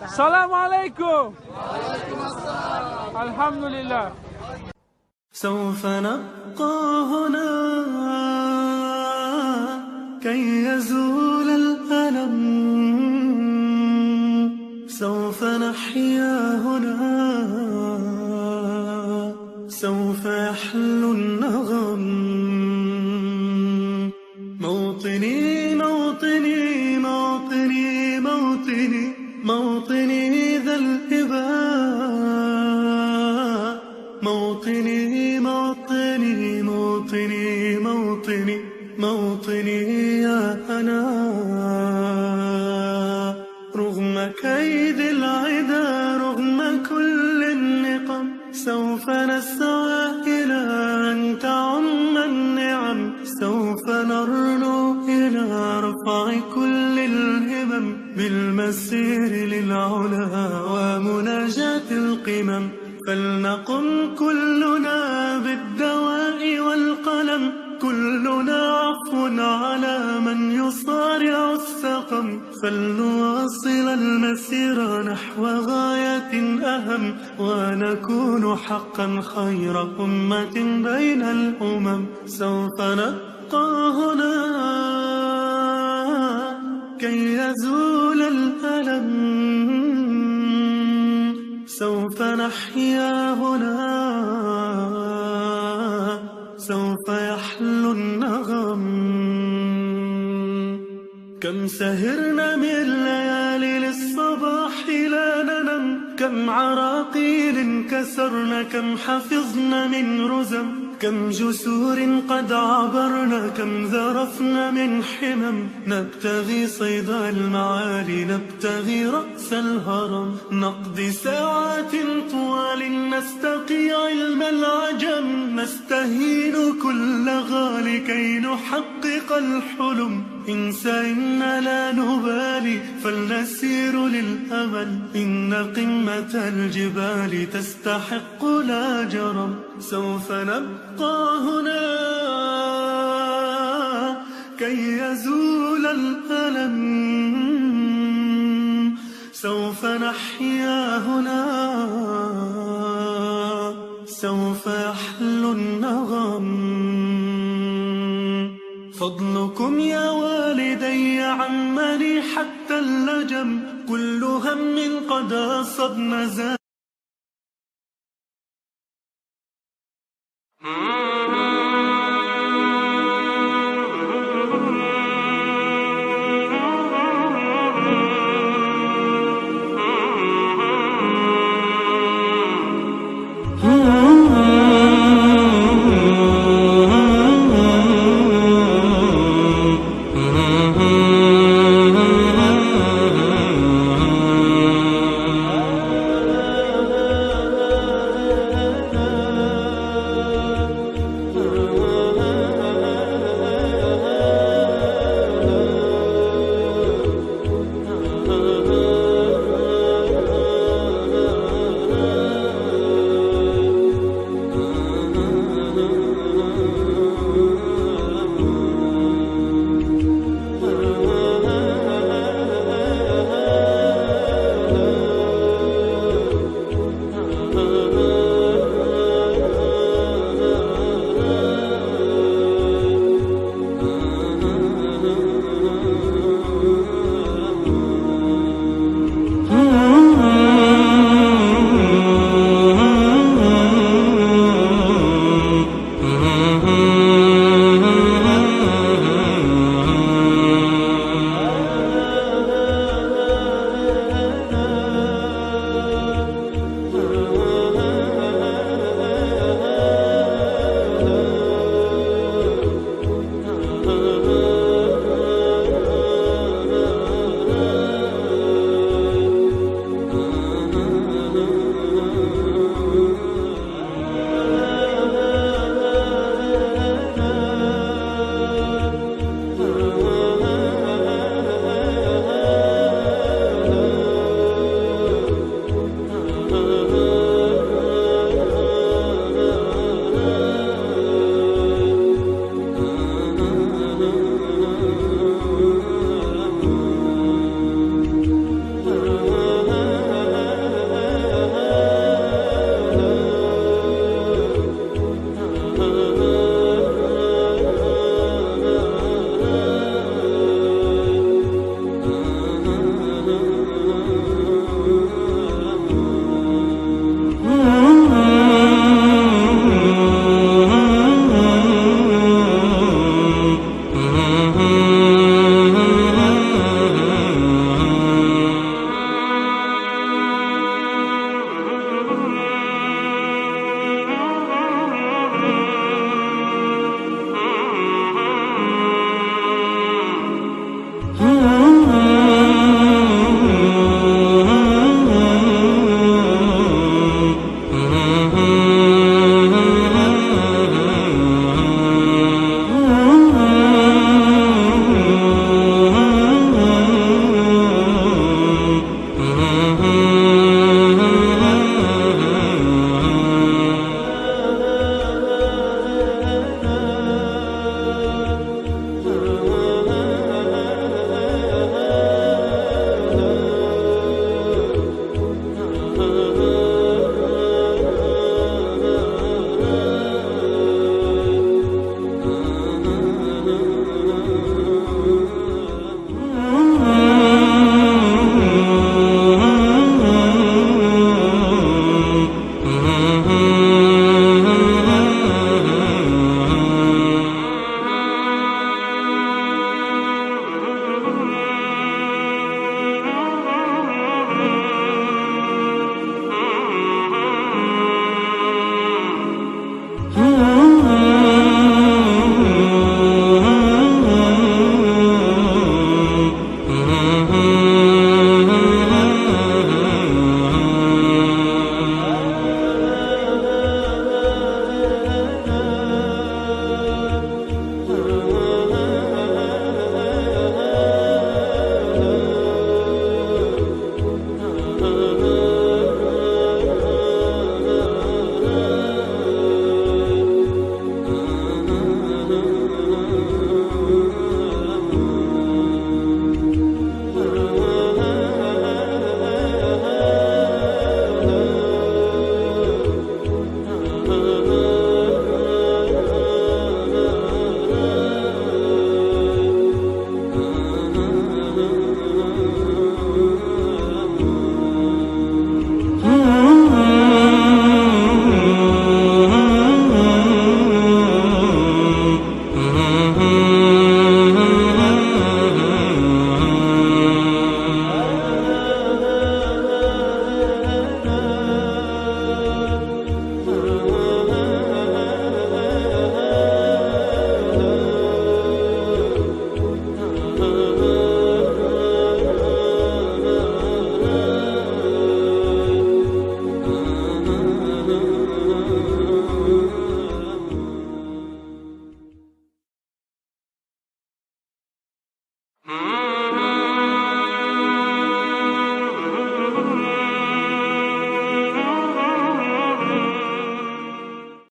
السلام عليكم. الحمد لله. سوف نبقى هنا كي يزول الألم، سوف نحيا هنا، سوف يحلو النغم. موطني موطني موطني موطني موطني ذا الإباء، موطني موطني موطني موطني موطني يا أنا. رغم كيد العدا، رغم كل النقم، سوف نسعى إلى أن تعم النعم، سوف نرنو إلى رفع كل الهمم، بالمسير للعلا ومناجاة القمم. فلنقم كلنا بالدواء والقلم، كلنا عفو على من يصارع السقم. فلنواصل المسير نحو غاية أهم، ونكون حقا خير أمة بين الأمم. سوف نبقى هنا كي يزول الألم، سوف نحيا هنا، سوف يحلو النغم. كم سهرنا من ليالي للصباح لا ننم، كم عراقيل كسرنا، كم حفظنا من رزم، كم جسور قد عبرنا، كم ذرفنا من حمم. نبتغي صيد المعالي، نبتغي رأس الهرم، نقضي ساعات طوال نستقي علم العجم، نستهين كل غالي كي نحقق الحلم. انسى إن لا نبالي، فلنسير للأمل، إن قمة الجبال تستحق لا جرم. سوف نبقى هنا كي يزول الألم، سوف نحيا هنا، سوف يحلو النغم. فضلكم يا والدي عمني حتى اللجم، كل هم قد أصبنا زاد.